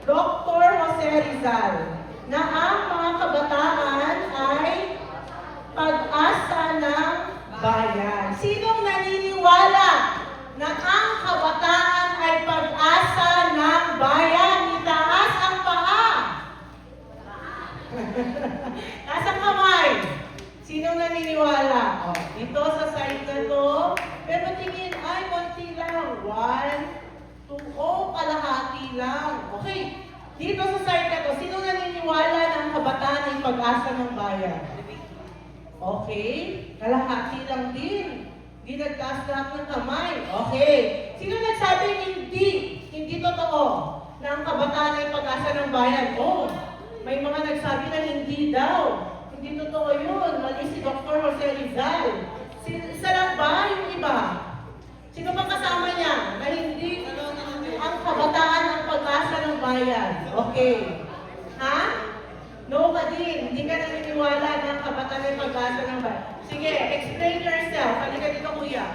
Dr. Jose Rizal, na ang mga kabataan ay pag-asa ng bayan. Sinong naniniwala na ang kabataan ay pag-asa ng bayan? Itaas ang paa. Nasang kamay? Sinong naniniwala? Oh, dito sa side na to. Pero tingin, ay, konti lang. 1, 2, kalahati lang. Okay. Dito sa side na to, sinong naniniwala na ang kabataan ay pag-asa ng bayan? Okay. Kalahati lang din. Hindi nagtaas lahat ng kamay. Okay. Sino nagsabi hindi? Hindi totoo na ang kabataan ay pag-asa ng bayan? Oh, may mga nagsabi na hindi daw. Hindi totoo yun. Mali si Dr. Jose Rizal. Isa lang ba yung iba? Sino bang kasama niya na hindi ang kabataan ang pag-asa ng bayan? Okay. Ha? No ka din. Hindi ka naniniwala na ang kabataan ay pag-asa ng bayan. Sige, explain yourself. Halika dito, kuya.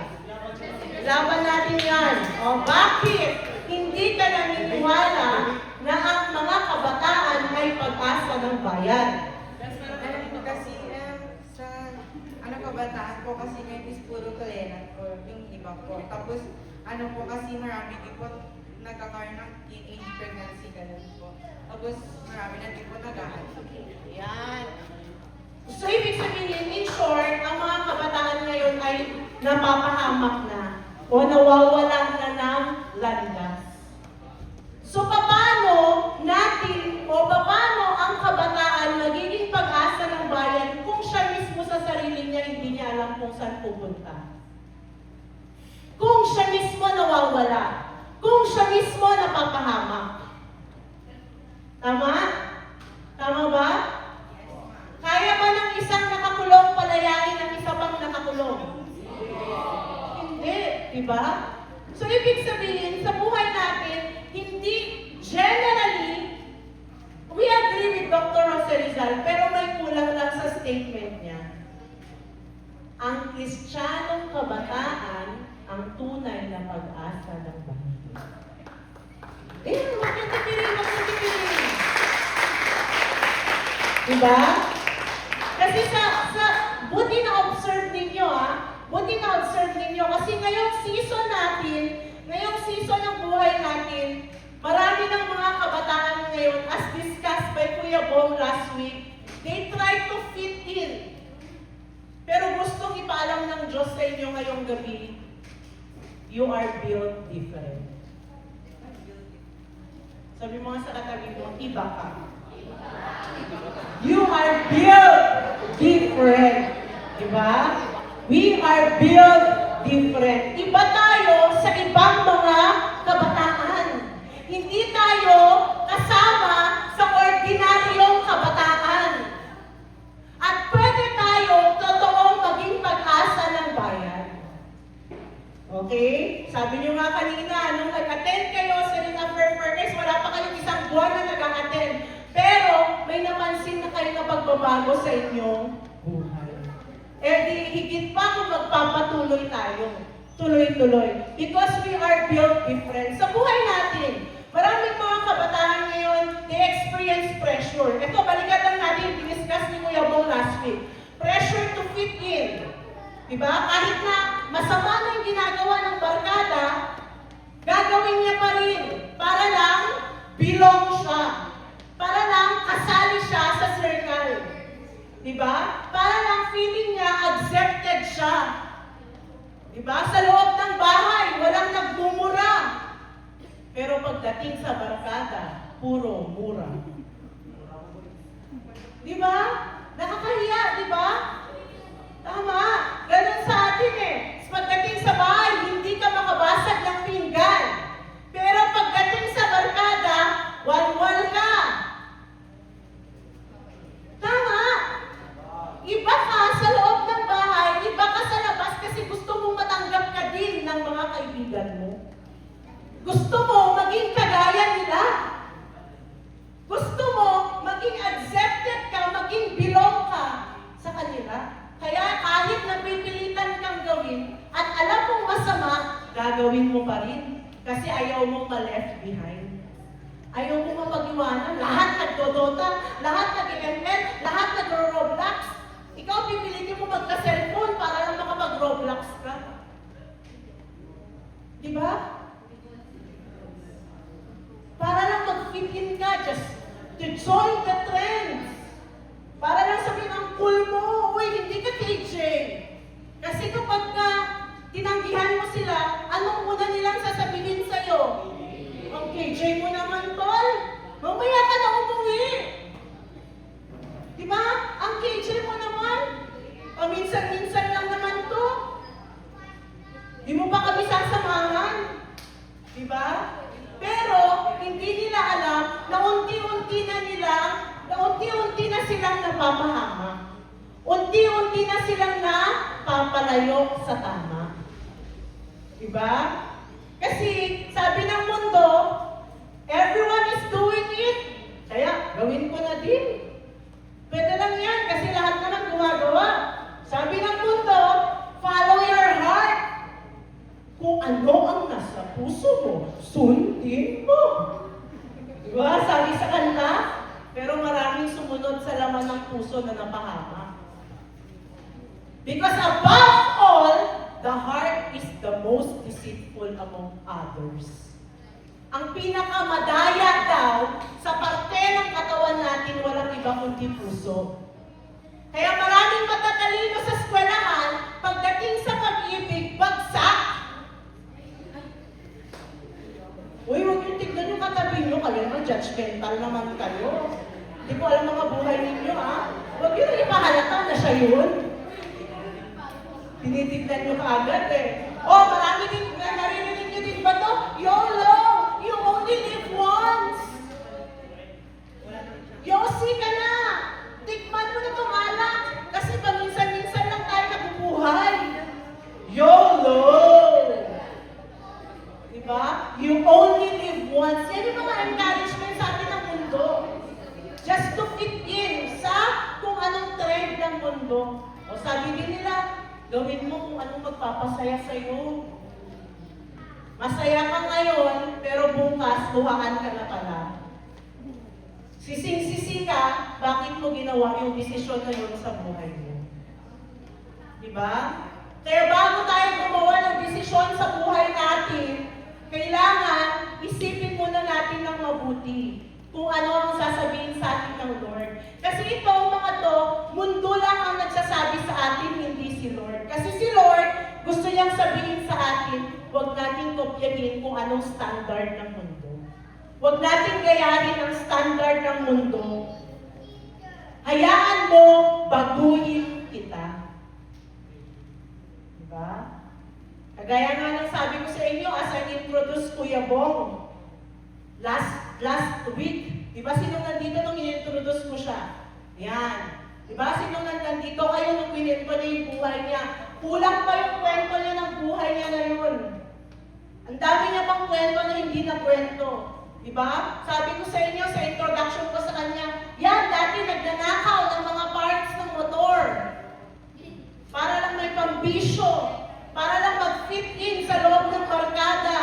Laban natin yan. O, bakit hindi ka naniniwala na ang mga kabataan ay pag-asa ng bayan? Kasi sa kabataan po kasi ngayon is puro tolerant po yung iba po. Tapos po kasi marami din po nagkakaroon ng teenage pregnancy ganun po. Tapos marami na din po nag-aaral. Yan. So, ibig sabihin, in short, ang mga kabataan ngayon ay napapahamak na o nawawalan na ng landas. So, paano natin o paano ang kabataan magiging pag-asa ng bayan kung siya mismo sa sarili niya hindi niya alam kung saan pupunta? Kung siya mismo nawawala, kung siya mismo napapahamak. Tama? Tama ba? Kaya ba ng isang nakakulong palayain ang isa pang nakakulong? Hindi. Diba? So, ibig sabihin, sa buhay natin, hindi generally, we agree with Dr. Jose Rizal, pero may kulang lang sa statement niya. Ang Kristiyanong kabataan ang tunay na pag-asa ng bayan. Magkatipirin. Diba? Kasi buti na-observe ninyo, buti na-observe ninyo, kasi ngayong season ng buhay natin, marami ng mga kabataan ngayon, as discussed by Kuya Bong last week, they try to fit in. Pero gustong ipaalam ng Diyos sa inyo ngayong gabi, you are built different. Sabi mo nga sa katabi mo, iba ka. You are built different. Diba? We are built different. Iba tayo sa ibang mga kabataan. Hindi tayo kasama sa ordinaryong kabataan. At pwede tayo totoong maging pag-asa ng bayan. Okay? Sabi niyo nga kanina, nung nag-attend kayo sa Fair Furnace, wala pa kayong isang buwan na nag-attend. Pero may napansin na kayo na pagbabago sa inyong buhay. Eh di higit pa kung magpapatuloy tayo. Tuloy-tuloy. Because we are built different. Sa buhay natin, maraming mga kabataan ngayon, they experience pressure. Ito, balikan lang natin, diniscuss ni Kuya Bong last week. Pressure to fit in. Diba? Kahit na masama na yung ginagawa ng barkada, gagawin niya pa rin para lang belong siya. Para lang kasali siya sa circle. Diba? Para lang feeling niya accepted siya. Diba? Sa loob ng bahay, walang nagmumura. Pero pagdating sa barkada, puro mura. Diba? Nakakahiya, diba? Tama. Ganun sa atin eh. Pagdating sa bahay, hindi ka makabasag ng pinggan. Pero pagdating sa barkada, walwal ka. Tama. Iba ka sa loob ng bahay, iba ka sa labas kasi gusto mong matanggap ka din ng mga kaibigan mo. Gusto mo maging kagaya nila. Gusto mo maging accepted ka, maging belong ka sa kanila. Kaya kahit napipilitan kang gawin at alam mong masama, gagawin mo pa rin kasi ayaw mong ma-left behind. Ayaw mo mapag-iwanan. Lahat nagdodota, lahat nag-ML, lahat nag-Roblox. Ikaw pipilitin mo magka-cellphone para lang makapag-Roblox ka. Di ba? Para lang mag-fit in ka, just to join the trends. Para lang sabihin ang cool mo, uy, hindi ka KJ. Kasi kapag tinanggihan mo sila, anong una nilang sasabihin sa'yo? Ang KJ mo naman, tol. Mamaya ka na umuwi. Di ba? Ang KJ mo naman, paminsan-minsan lang naman to. Di mo pa kami sasamahan. Di ba? Pero, hindi nila alam na unti-unti na silang napapahama. Unti-unti na silang napapalayo sa tama. Diba? Kasi, sabi ng mundo, everyone is doing it. Kaya, gawin ko na din. Pwede lang yan, kasi lahat naman gumagawa. Sabi ng mundo, follow your heart. Kung ano ang nasa puso mo, sundin mo. Diba? Sabi sa kanta, pero maraming sumunod sa laman ng puso na napahama. Because above all, the heart is the most deceitful among others. Ang pinakamadaya daw sa parte ng katawan natin, walang iba kundi puso. Kaya maraming matatalino sa eskwelahan, pagdating sa pag-ibig, bagsak. Uy, huwag yung tignan yung katabi nyo, kayo naman judgmental naman kayo. Hindi ko alam mga buhay ninyo, ha? Huwag yun ipahalata na siya yun. Tinitignan nyo kaagad, eh. Oh, marami din, naririnig nyo din ba to? YOLO! You only live once! Yossi ka na! Tikman mo na itong alak! Kasi paminsan-minsan lang tayo nabubuhay. YOLO! Diba? You only live once. Yan yung mga encouragement sa atin ng mundo. Just to fit in sa kung anong trend ng mundo. O sabi din nila, gawin mo kung anong magpapasaya sa'yo. Masaya ka ngayon, pero bukas, luhaan ka na pala. Sising-sisi ka, bakit mo ginawa yung desisyon na yun sa buhay mo? Diba? Kaya bago tayo gumawa ng desisyon sa buhay natin, kailangan isipin muna natin ng mabuti kung ano ang sasabihin sa atin ng Lord. Kasi ito, mga to, mundo lang ang nagsasabi sa atin, hindi si Lord. Kasi si Lord, gusto niyang sabihin sa atin, huwag natin kopyahin kung anong standard ng mundo. Huwag natin gayahin ang standard ng mundo. Hayaan mo, baguhin kita. Diba? Kagaya nga ng sabi ko sa inyo, as I introduce Kuya Bong, last week, di ba sino nandito nung in-introduce ko siya? Yan. Di ba sino nandito kayo nung kwento niya yung buhay niya? Kulang pa yung kwento niya ng buhay niya na yun. Ang dami niya pang kwento na hindi na kwento. Di ba? Sabi ko sa inyo, sa introduction ko sa kanya, yan, dati nagnanakaw ng mga parts ng motor. Para lang may pambisyo. Para lang mag-fit in sa loob ng barkada.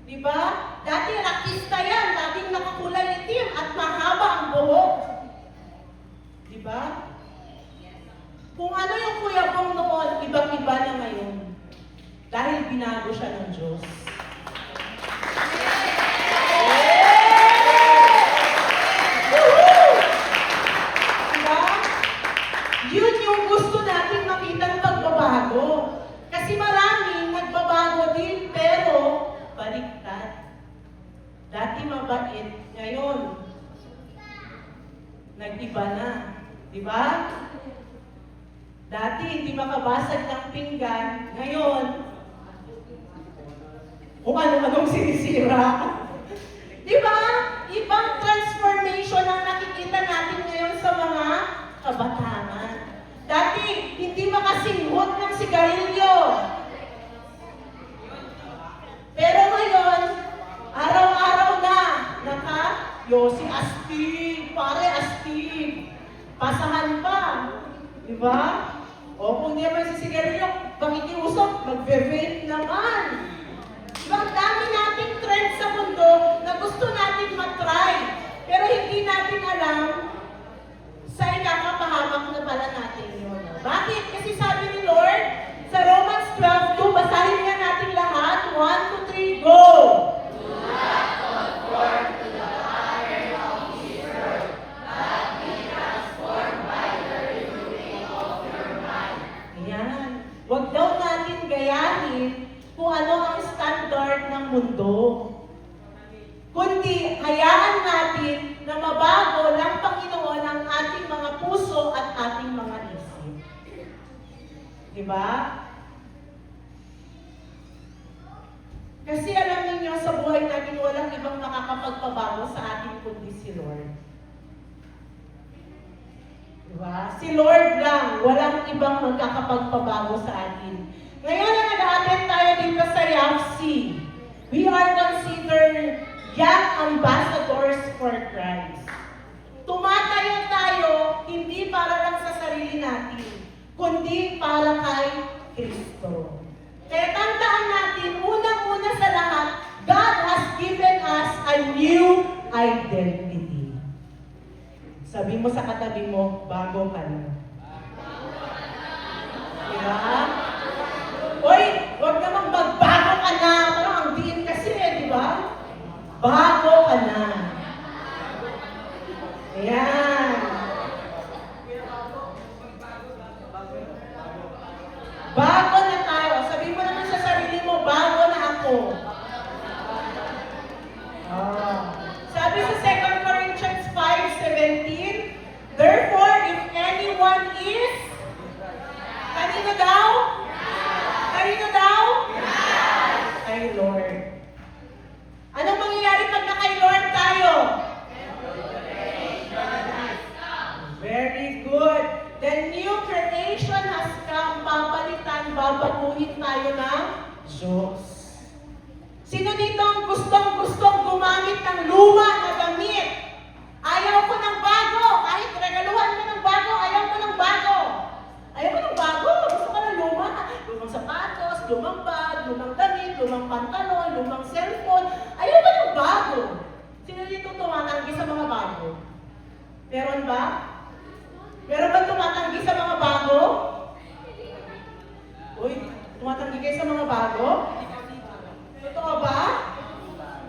Diba? Dati rakista yan, laging nakakulay itim at mahaba ang buhok. Diba? Kung ano yung Kuya Bong noon, ibang-iba na ngayon. Dahil binago siya ng Diyos. Diba? Yun yung gusto natin makitang pagbabago. Kasi maraming nagbabago din, pero baliktad. Dati mabait, ngayon, nag-iba na. Diba? Dati hindi makabasag ng pinggan, ngayon, kung ano-anong sinisira. Diba? Ibang transformation ang nakikita natin ngayon sa mga kabataan. Dati, hindi makasinghot ng sigarilyo. Pero ngayon, araw-araw na, Yossi astig, pare astig, pasahan pa. Diba? O kung di naman si sigarilyo, pakikiusap, magbe-vape naman. Diba? Ang dami nating trend sa mundo na gusto natin mundo. Kundi hayaan natin na mabago ng Panginoon ang ating mga puso at ating mga isip. Diba? Kasi alam niyo sa buhay natin, walang ibang makakapagpabago sa ating kundi si Lord. Diba? Si Lord lang, walang ibang magkakapagpabago sa atin. Ngayon na nag-attend tayo dito sa YAFC, we are considered young ambassadors for Christ. Tumatayo tayo, hindi para lang sa sarili natin, kundi para kay Kristo. Kaya tandaan natin, unang-una sa lahat, God has given us a new identity. Sabi mo sa katabi mo, bago ka na. Diba? Hoy, huwag namang magbago ka na. Parang ang diin kasi di ba? Bago ka na. Ayan. Bago na tayo. Sabi mo naman sa sarili mo, bago na ako. Sabi sa 2 Corinthians 5:17, therefore, if anyone is, kanino daw? Kanino daw? Kay Lord. Anong mangyayari pag na kay Lord tayo? Very good. The new creation has come. Papalitan, babaguhin tayo ng Diyos. Sino dito ang gustong gumamit ng luma na damit? Ayaw ko ng bago. Kahit regaluhan mo ng bago, ayaw ko ng bago. Ayaw ko ng bago. Gusto ko ng luma. Lumang sapatos, lumang bag, lumang damit, lumang pantalon, lumang cellphone. Ayaw ko ng bago. Sino dito tumatanggi sa mga bago? Meron ba? Meron ba tumatanggi sa mga bago? Uy, tumatanggi kayo sa mga bago? Totoo ba?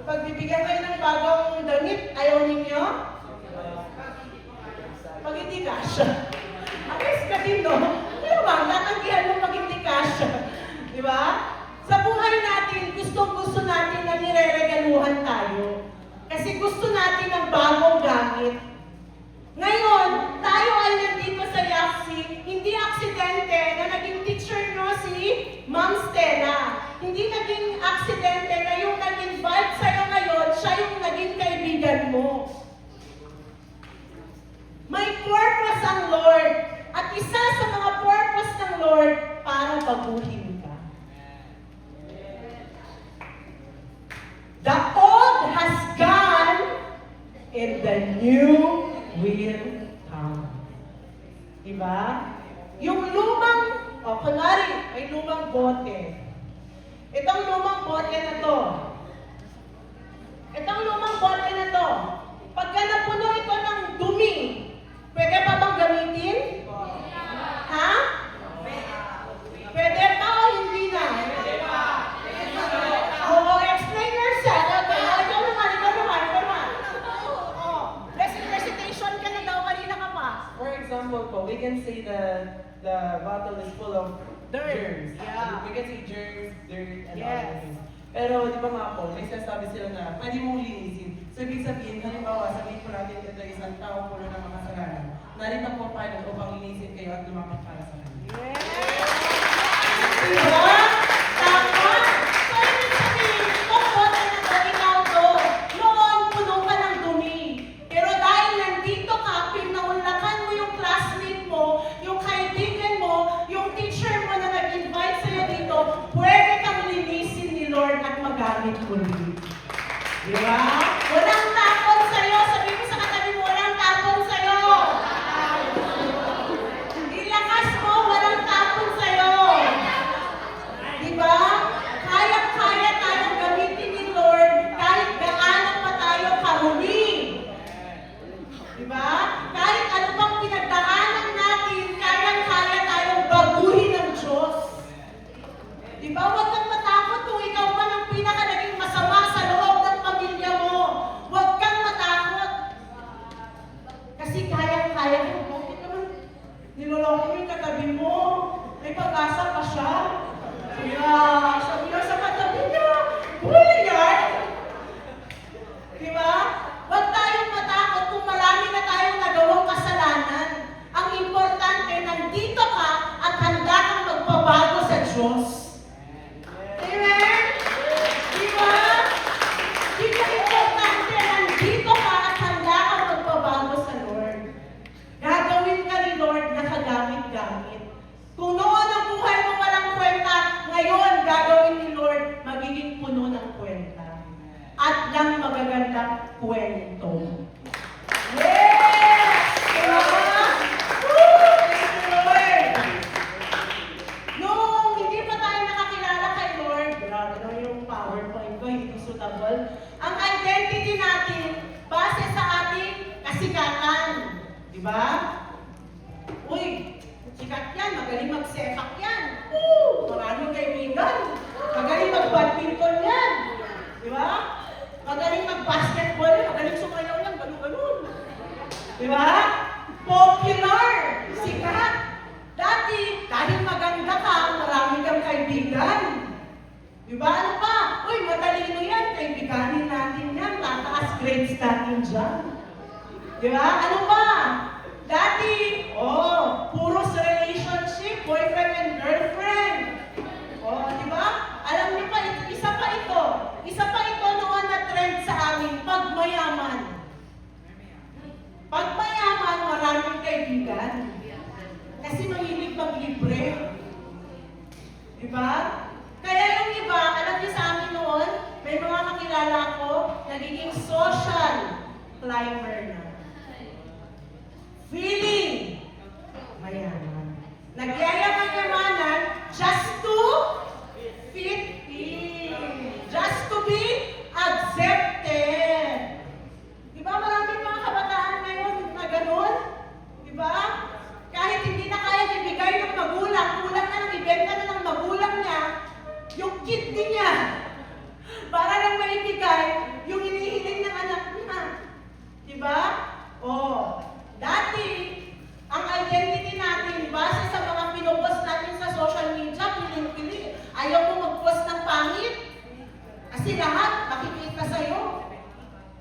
Pag bibigyan kayo ng bagong damit, ayaw ninyo? Pag hindi kasha. Alis ka din, no? Pero ba, tatanggihan mo pag hindi kasha. Di ba? Sa buhay natin, gusto natin na nireregaluhan tayo. Kasi gusto natin ng bagong gamit. Ngayon, tayo ay nandito sa YAFC, hindi aksidente na naging teacher nyo si Ma'am Stella. Hindi naging aksidente na yung nag-invite sa'yo ngayon, siya yung naging kaibigan mo. May purpose ang Lord. At isa sa mga purpose ng Lord, para baguhin ka. The old has gone and the new will come. Diba? Yung lumang, kunwari, may lumang bote. Itong lumang bote na to. Itong lumang bote na to. Pagka napuno ito ng dumi, pwede pa bang gamitin? Ha? Pwede pa o hindi na? Pwede pa. Oo, explain yourself. Okay, ikaw naman. Recitation ka na daw, kanina ka pa. For example po, we can say the bottle is full of germs. Yeah. We can say germs, dirt, and Yes. other things. Pero di ba nga po, may sinasabi sila na pwede mong linisin. So ibig sabihin, halimbawa, sabihin po natin ito isang tao puno ng mga kasalanan. Narito po tayo upang linisin kayo at lumapat para sa kanya. Diba? Tama? So, ibig sabihin, itong bote na to, ikaw to. Noon, puno ka ng dumi. Pero dahil nandito ka, pinaunlakan mo yung classmate mo, yung kaibigan mo, yung teacher mo na nag-invite sa'yo dito, pwede kang linisin ni Lord at magamit ulit. Diba? Walang tapon sa'yo. Sabi mo sa katabi mo, walang tapon sa'yo. Ilakas mo, walang tapon sa'yo. Diba? Kaya-kaya tayong gamitin ni Lord kahit gaano pa tayo kahuli. Diba? Kahit ano pang pinagdaanan natin, kaya-kaya tayong baguhin ng Diyos. Diba? Huwag kang matakot kung ikaw pa ng pinaka naging masama sa loob ng pamilya mo. Huwag ng magagandang kwento. Yes! Diba? Woo! Thank you, Lord! Nung hindi pa tayo nakakilala kay Lord, grabe na yung PowerPoint ko, hindi suitable. Ang identity natin, base sa ating kasikatan. Diba? Uy, sikat yan, magaling mag-sepak yan. Maraming kaibigan. Magaling mag-badminton yan. Diba? Magaling mag-basketball yan, magaling sumayaw yan, ganun-ganun. Diba? Popular, sikat. Dati, dahil maganda ka, marami kang kaibigan. Diba? Ano pa? Uy, matalino yan, kaibiganin natin yan, tataas grades natin dyan. Diba? Ano pa? Dati, puros relationship, boyfriend and girlfriend. Diba? Alam niyo pa, isa pa ito noon na trend sa amin, pagmayaman. Pagmayaman, maraming kaibigan. Kasi mahilig maglibre. Diba? Kaya yung iba, alam niyo sa amin noon, may mga kakilala ko, nagiging social climber na. Feeling mayaman. Nagyayaman-yamanan just to fit in. Just to be accepted. Diba maraming mga kabataan ngayon na ganun? Diba? Kahit hindi na kaya ibigay ng magulang, kulang na lang, ibenta na ng magulang niya, yung kidney niya. Para lang maibigay yung hinihiling ng anak niya. Diba? Dati, ang identity natin, base sa mga pinupost natin sa social media, piling-pili. Ayaw mo mag-post ng pangit. Kasi lahat, makikita sa'yo.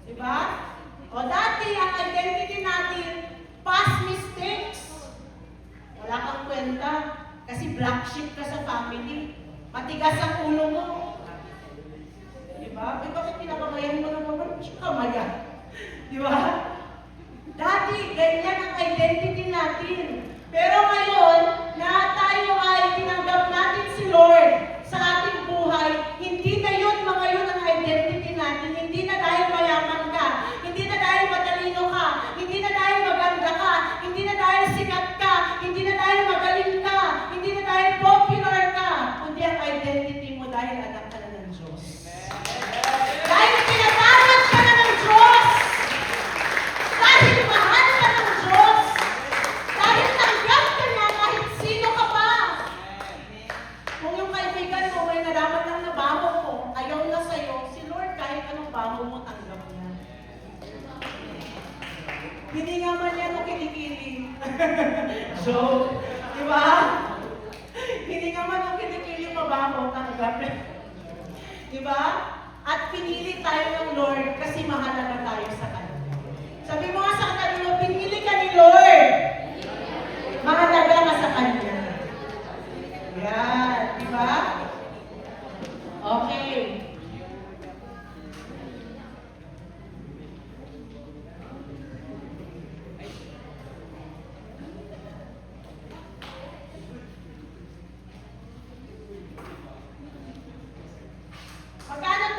Diba? Dati, ang identity natin, past mistakes. Wala kang kwenta. Kasi black sheep ka sa family. Matigas ang ulo mo. Diba? Bakit pinapamayan mo naman? Kamaya. Diba? Dati, ganyan ang identity natin. Pero ngayon, na tayo ay tinanggap natin si Lord sa ating buhay, hindi na yun, mga yun ang identity natin. Hindi na dahil mayaman ka, hindi na dahil matalino ka, hindi na dahil maganda ka, hindi na dahil sikat ka, hindi na dahil magaling ka, hindi na dahil popular ka, kundi ang identity mo dahil anak ka na ng Diyos. Dahil tinatawag ka na ng Diyos! Dahil mahal ka ng Diyos! Dahil tanggap ka niya kahit sino ka pa! Kung yung kaibigan mo may nalaman ng nabaho mo, ayaw na sa'yo, si Lord kahit anong baho mo, tanggap niya. Hindi nga man yan ang kinikili. Joke. Diba? Hindi nga man ang kinikili mabaho, tanggap. Diba? At pinili tayo ng Lord kasi mahalaga tayo sa Kanya. Sabi mo nga sa katabi mo, pinili ka ni Lord. Mahalaga ka sa Kanya. Yan. Diba? Okay. Magkano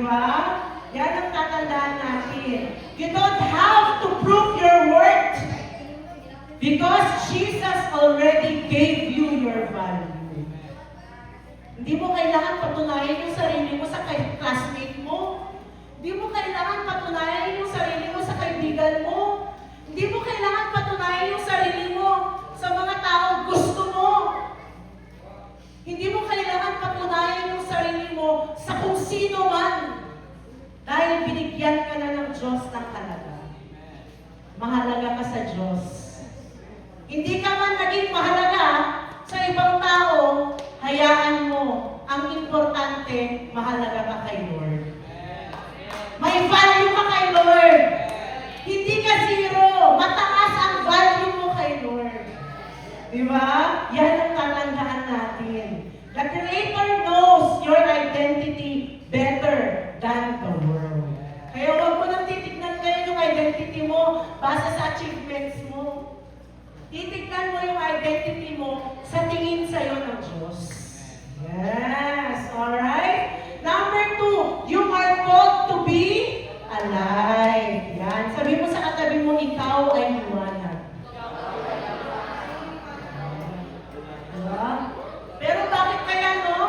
ba? Yan ang tatandaan natin. You don't have to prove your worth because Jesus already gave you your value. Hindi mo kailangan patunayan yung sarili mo sa classmate mo. Hindi mo kailangan patunayan yung sarili mo sa kaibigan mo. Hindi mo kailangan patunayan yung sarili mo sa mga taong gusto mo. Hindi mo kailangan patunayan yung sarili mo sa kung sino man. Dahil binigyan ka na ng Diyos ng halaga. Mahalaga ka sa Diyos. Hindi ka man naging mahalaga sa ibang tao, hayaan mo. Ang importante, mahalaga ka kay Lord. May value ka kay Lord. Hindi ka zero. Mataas ang value mo kay Lord. Di ba? Yan ang tatandaan natin. The Creator knows your identity better than the world. Kaya huwag mo nang titignan ngayon yung identity mo base sa achievements mo. Titignan mo yung identity mo sa tingin sa'yo ng Diyos. Yes, alright? Number 2, you are called to be alive. Yan. Sabi mo sa katabi mo, ikaw ay liwanag. Diba? Pero bakit kaya, no?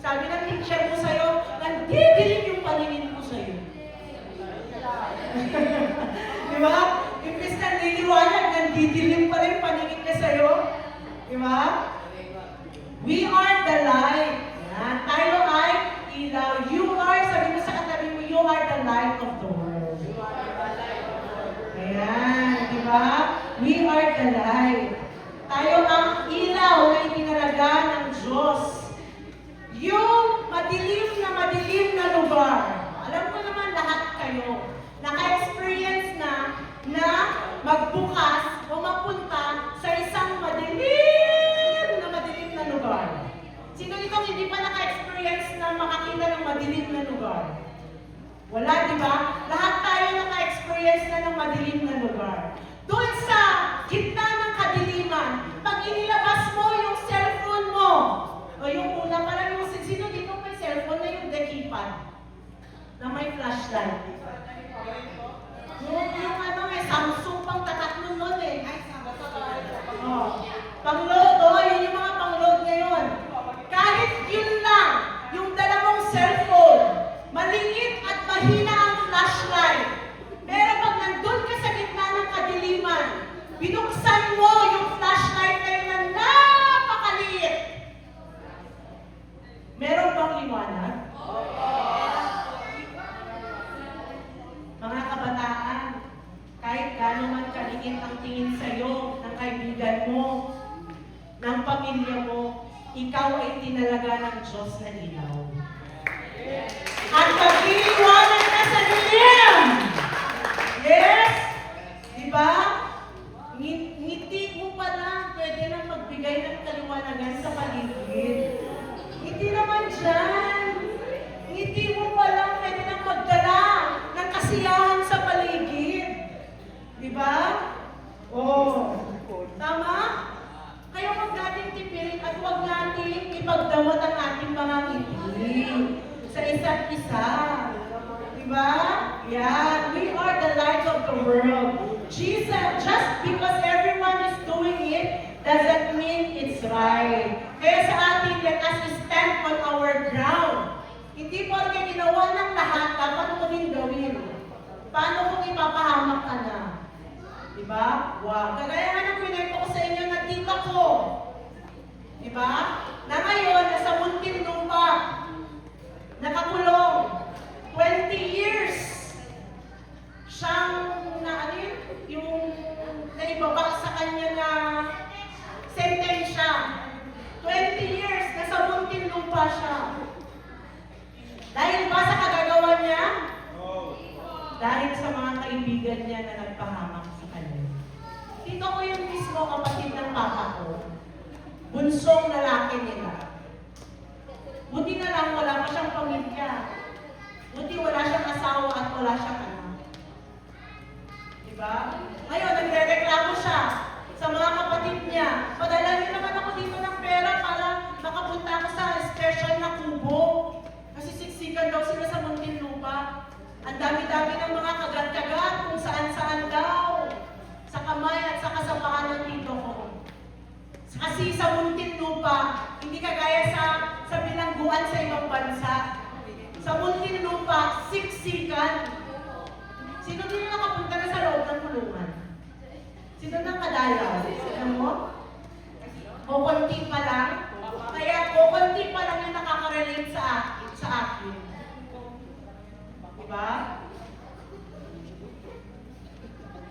Sabi ng teacher mo sa'yo, nandidilim yung paningin ko sa'yo. Diba? Imbis na niliwanag, nandidilim pa rin paningin niya sa'yo. Diba? We are the light. Yan. Tayo ay ilaw. You are, sabi mo sa katabi mo, you are the light of the world. Ayan. Diba? We are the light. Tayo ang ilaw na itinalaga ng Diyos. Yung madilim na lugar. Alam ko naman lahat kayo, naka-experience na magbukas o mapunta sa isang madilim na lugar. Sino itong hindi pa naka-experience na makakita ng madilim na lugar? Wala, di ba? Lahat tayo naka-experience na ng madilim na lugar. Doon sa gitna ng kadiliman, pag inilabas mo yung cellphone mo, o yung una pa lang yung, sino dito may cellphone na yung keypad? Na may flashlight. Yung ano eh, Samsung pang tatatlo nun eh. Oh. Pang-load, yun yung mga pang-load ngayon. Kahit yun lang, yung dalawang cellphone, maliit at mahina ang flashlight. Pero pag nandun ka sa gitna ng kadiliman, binuksan mo yung flashlight na yun na napakaliit. Meron bang liwanag? Mga kabataan, kahit gano'n man kaliit ang tingin sa'yo ng kaibigan mo, ng pamilya mo, ikaw ay tinalaga ng Diyos na ilaw. At magliliwanag ka sa dilim! Yes! Diba? Ngiti mo pa lang, pwede nang magbigay ng kaliwanagan sa paligid. Hindi naman dyan. Ngiti mo pa lang, pwede nang magdala ng kasiyahan sa paligid. Diba? Oh. Tama? Kaya huwag natin tipirin at huwag natin ipagdamot ang ating mga ngiti sa isa't isa. Diba? Yeah. We are the light of the world. Jesus, just because everyone is doing it, doesn't mean it's right. Kaya sa atin, let us stand on our ground. Hindi porke ginawa ng lahat, dapat mo din gawin. Paano kung ipapahamak ka na? Diba? Wow. Kagaya nga ng pinento ko sa inyo na tita ko. Diba? Na ngayon, nasa muntin lupa. Nakakulong. 20 years. Siyang, ano yun? Yung naibaba sa kanya na sentensya. 20 years, nasa muntin lupa siya. Dahil ba sa kagagawa niya? Dahil sa mga kaibigan niya na nagpahamak sa kanya. Dito ko yung mismo kapatid ng papa ko. Bunsong lalaki nila. Buti na lang wala pa siyang pamilya. Buti wala siyang asawa at wala siyang anak. Diba? Ngayon, nagre-reklamo siya sa mga kapatid niya. Padala niyo naman ako dito ng pera para makapunta ako sa special na kubo. Kasi siksikan daw sila sa Ang dami-dami ng mga kagat-kagat kung saan-saan daw. Sa kamay at sa kasapahan ng tito ko. Kasi sa Muntinlupa, hindi kagaya sa bilangguan sa ibang bansa. Sa Muntinlupa, siksikan. Sino din nakapunta na sa loob ng kulungan? Sino nang kadalaw? Alam mo? Kukunti pa lang. Kaya kukunti pa lang yung nakaka-relate sa akin. Diba?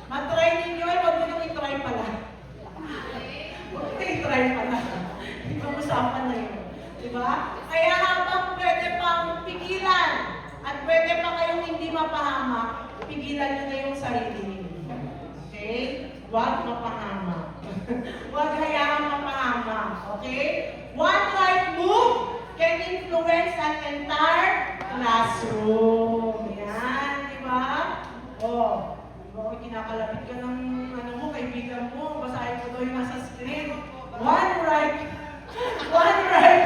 Matry ninyo, huwag mo nang itry pala. Huwag mo nang itry pala. Ibang usapan na yun. Diba? Kaya habang pwede pang pigilan at pwede pa kayong hindi mapahamak, pigilan nyo na yung sarili ninyo. Okay? Huwag mapahamak. Huwag hayaang mapahamak. Okay? One right move can influence an entire classroom. Yan, di ba? Oh, di ba? Kinakalapit ka ng kaibigan mo. Basahin ko daw yung nasa screen. One right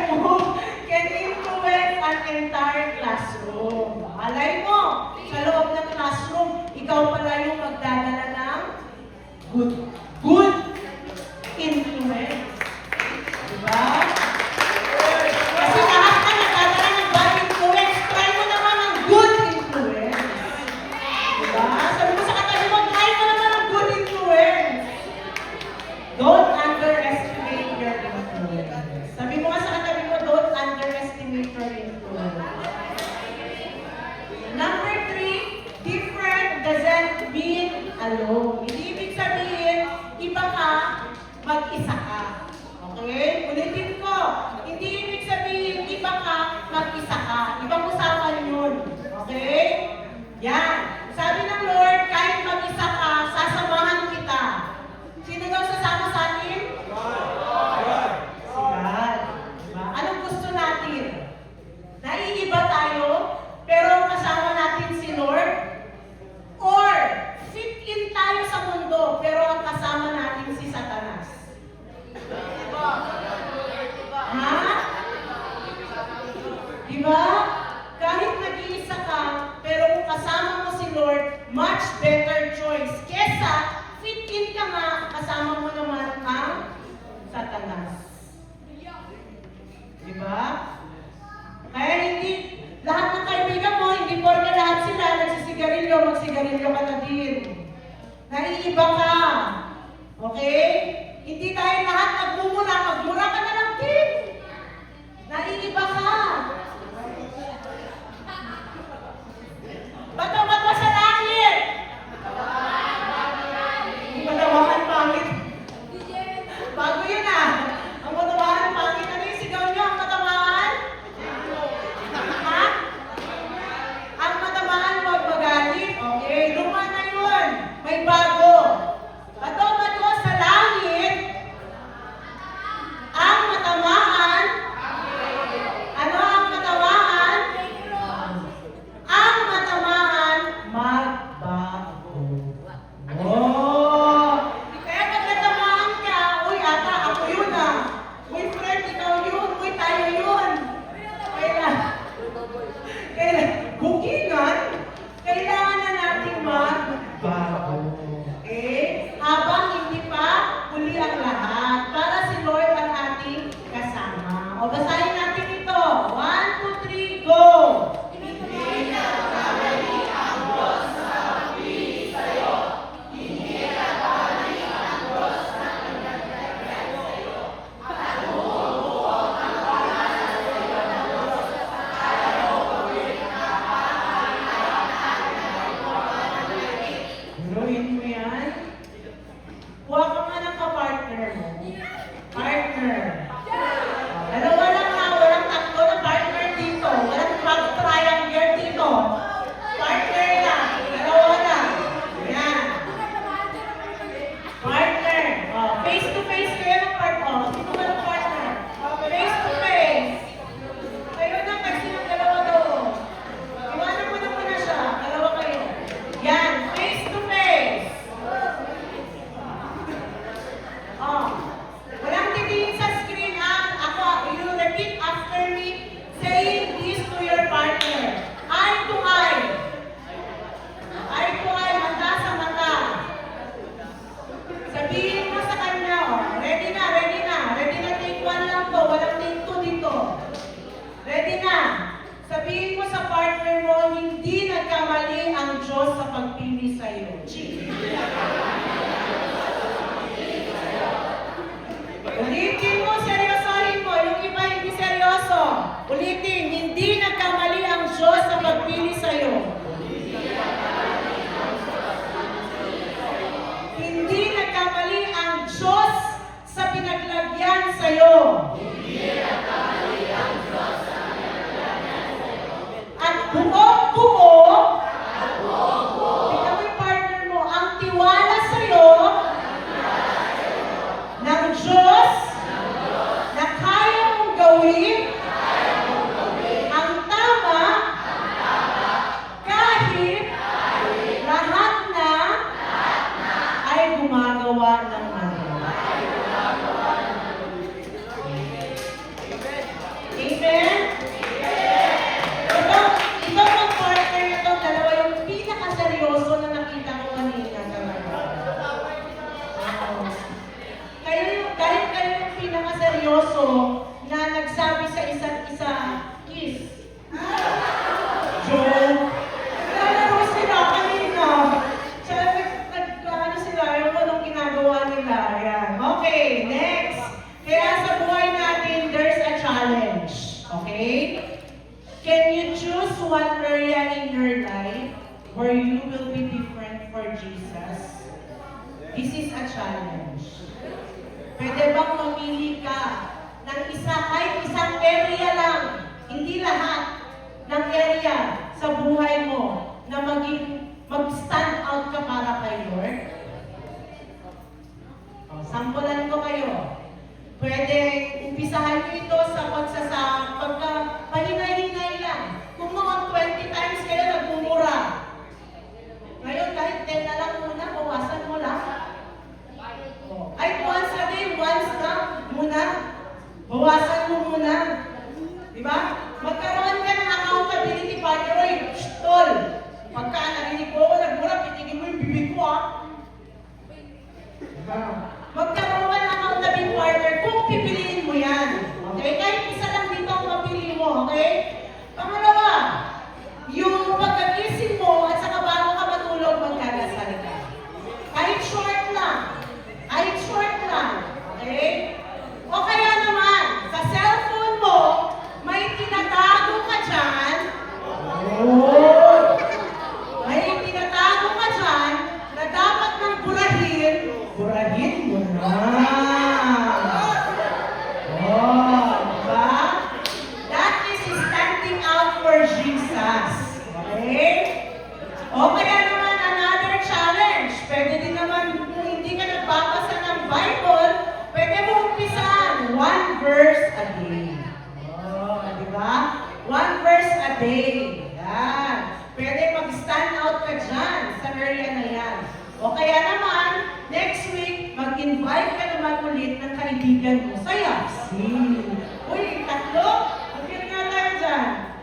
move can influence an entire classroom. Alay mo, sa loob ng classroom, ikaw pala yung magdadala ng good influence. Diba? Kasi lahat na nagdadala ng bad influence, try mo naman ng good influence. Diba? Sabi mo sa katabi mo, try mo naman ng good influence. Don't underestimate your influence. Sabi mo nga sa katabi mo, don't underestimate your influence. Number 3, different doesn't mean alone. Hindi ibig sabihin, iba ka, mag-isa ka. Okay? Ulitin ko. Hindi ibig sabihin, iba ka, mag-isa ka. Ibang usapan yun. Okay? Yan. Sabi ng Lord, kahit mag-isa ka, sasamahan kita. Sino daw sasama sa atin? Si God. Diba? Anong gusto natin? Naiiba tayo, pero kasama natin si Lord? Or, fit in tayo sa mundo, pero ang kasama natin si Satanas? Ha? Diba? Kahit nag-iisa ka, pero kung kasama mo si Lord, much better choice. Kesa, fit in ka nga, kasama mo naman ang Satanas. Diba? Kaya hindi, lahat ng kaibigan mo, hindi porke lahat sila nagsisigarilyo, magsigarilyo ka na din. Naiiba ka. Okay? Hindi tayo lahat magmumura ka na lang din. Naiiba ka. Bato-bato sa langit. Matawakan pangit. Bago yun ah. Ang matawakan pangit. Ano yung sigaw nyo? Ang matawakan? Ha? Ang matawakan, huwag magalit. Okay, luma na yun. May bago. Bato-bato sa langit. Ang matamaan. Ano ang matamaan? Diyos sa pagpili sa'yo? G. Ulitin mo, seryosohin mo. Yung iba hindi seryoso. Ulitin, hindi nagkamali ang Diyos sa pagpili sa'yo. Hindi nagkamali ang Diyos sa pinaglagyan sa'yo. At buong-buo, tingnan mo yung partner mo, ang tiwala sa'yo ng Diyos na kaya mong gawin ang tama kahit lahat na ay gumagawa ng mali. Amen? Ito ang partner nito, dalawa yung pinakaseryoso na nakita ko kanina talaga. Kahit kayo yung pinakaseryoso na nagsabi sa isa't isa, kiss. Joke. Nalaro sila kanina. Sabi, nagkaano sila, yung anong ginagawa nila. Yan. Okay, next. Kaya sa buhay natin, there's a challenge. Okay? Can you choose one area in your life where you will be different for Jesus? This is a challenge. Pwede bang mamili ka ng isa, kahit isang area lang, hindi lahat ng area sa buhay mo na mag-stand out ka para kay Lord? Sampulan ko kayo. Pwede umpisahan nyo ito sa pagka-pahinay-hinay lang. Kung noon 20 times kayo nagmumura, ngayon kahit 10 na lang muna, bawasan mo lang. Kahit once a day, once na muna, bawasan mo muna. Diba? Magkaroon ka ng accountability partner. Oy, tol, pagka narinig ko, nagmura, pitigin mo yung bibig ko, Magkaroon ka ng accountability partner kung pipiliin mo yan. Okay? Kahit isa lang dito ang mapili mo. Okay? Pangalawa, yung pagkagising mo at saka bago ka matulog, magdadasal ka. Kahit short lang. Kahit short lang. Okay? O kaya naman, sa cellphone mo, may tinatago ka dyan. Oh! May tinatago ka dyan na dapat nang burahin mo na. Oh, diba? That is standing out for Jesus. Okay? O kaya naman another challenge. Pwede din naman kung hindi ka nagbabasa ng Bible, pwede mo umpisan one verse a day. Oh, diba? One verse a day. Yan. Pwede mag-stand out ka dyan sa area na yan. O kaya naman, next week, mag-invite ka naman ulit ng kaibigan mo sa Yapsi. Uy, tatlo? Mag-get nga tayo dyan.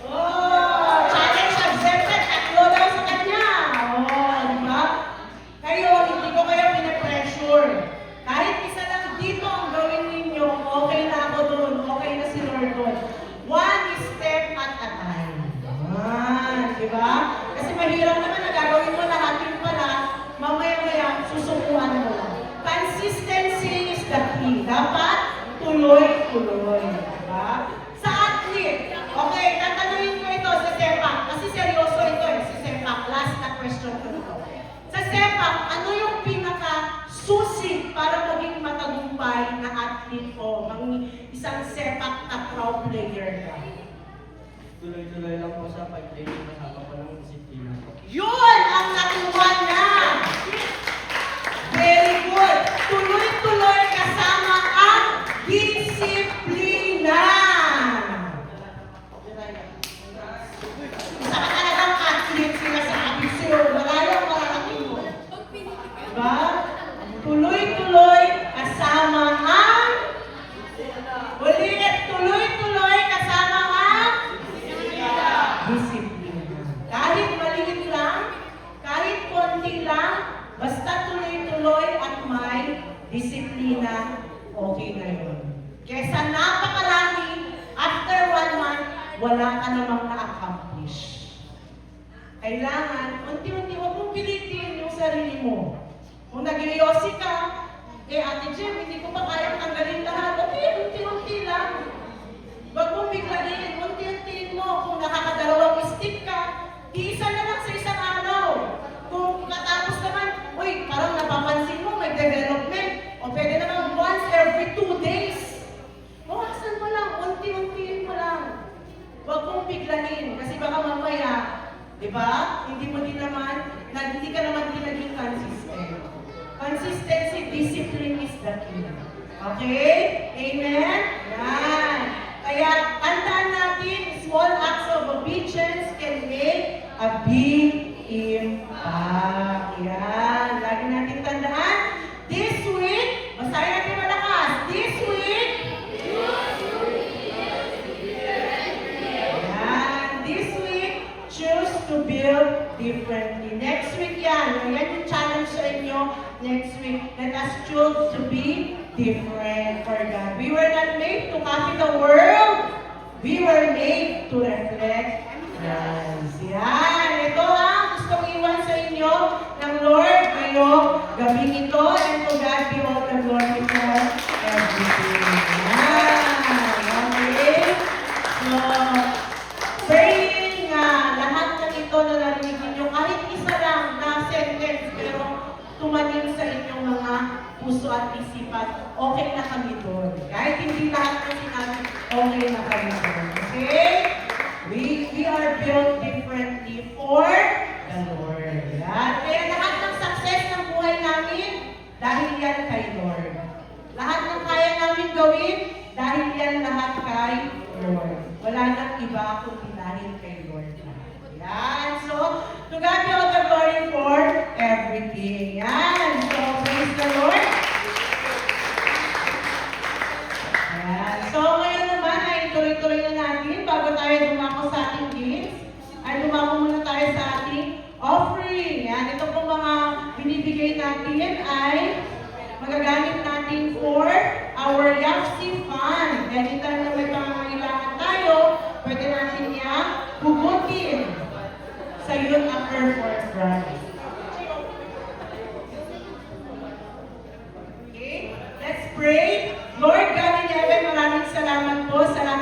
Oh, challenge accepted. Tatlo daw sa kanya. Oh, di ba? Kayo, hindi ko kayo pinapressure. Kahit isa lang dito ang gawin ninyo, okay na ako doon. Okay na si Lord doon. One step at a time. Di ba? Kasi mahirap naman na gagawin mo lahat yung pala, mamaya-maya, susukuan mo lang. Consistency is the key. Dapat tuloy-tuloy. Diba? Sa athlete, okay, tatanungin ko ito sa sepak. Kasi seryoso ito sa sepak. Last na question ko ito. Sa sepak, ano yung pinaka-susi para maging matagumpay na athlete o isang sepak na pro player ka? Tuloy-tuloy lang po sa pag-training kasama po ng disiplina po. Yun ang nakuha na! Very good! Tuloy-tuloy kasama ang disiplina! Isa ka talagang athlete sila sa abisyo. Malayo ang mararating mo. Diba? Tuloy-tuloy kasama ang ulit, tuloy-tuloy kasama ang disciplina. kailangan, unti-unti, huwag mong pilitin yung sarili mo. Kung nag-iossi ka, Ate Jem, hindi ko pa kaya tanggalin lahat. Okay, unti-unti lang. Huwag mong biglain, unti-untiin mo. Kung nakakadalawang stick ka, isa na lang sa isang araw. Kung katapos naman, uy, parang napapansin mo, may development. O pwede naman once every 2 days. Bawasan mo lang, unti-untiin mo lang. Huwag mong biglain, kasi baka mamaya, di ba? Hindi ka naman din naging consistent. Consistency, discipline is the key. Okay? Amen? Yan. Kaya, tandaan natin, small acts of obedience can make a big impact. Yan. Lagi natin tandaan. This week, basahin natin malakas. This week, yan. This week, choose to build differently. Next week yan. Yan yung challenge sa inyo. Next week, let us choose to be different for God. We were not made to copy the world. We were made to reflect Christ. Yan. Ito ang gustong iwan sa inyo ng Lord ngayong gabing ito. And to God be all the glory for everything. Yan. Okay? So, praying nga lahat ng ito na narinig ninyo, kahit isa lang na sentence, pero tumanim sa inyong mga puso at isipan, okay na kami doon. Kahit hindi lahat ng sinabi, okay na kami doon. Okay? We are built differently for the Lord. Yan. Kaya lahat ng success ng buhay namin, dahil yan kay Lord. Lahat ng kaya namin gawin, dahil yan lahat kay Lord. Wala nang iba kundi dahil kay Lord. Yan. So, to God be all the glory for everything. Yan. So, praise the Lord. Yan. So, ngayon naman ay tuloy-tuloy na natin bago tayo dumako sa ating gifts. Ay dumako muna tayo sa ating offering. Yan. Ito pong mga binibigay natin ay magagamit natin for our YAFC fund. Anytime na may pangangailangan tayo, pwede natin niya hugutin sa Youth After Branch. Okay, let's pray. Lord God in heaven, maraming salamat po sa lahat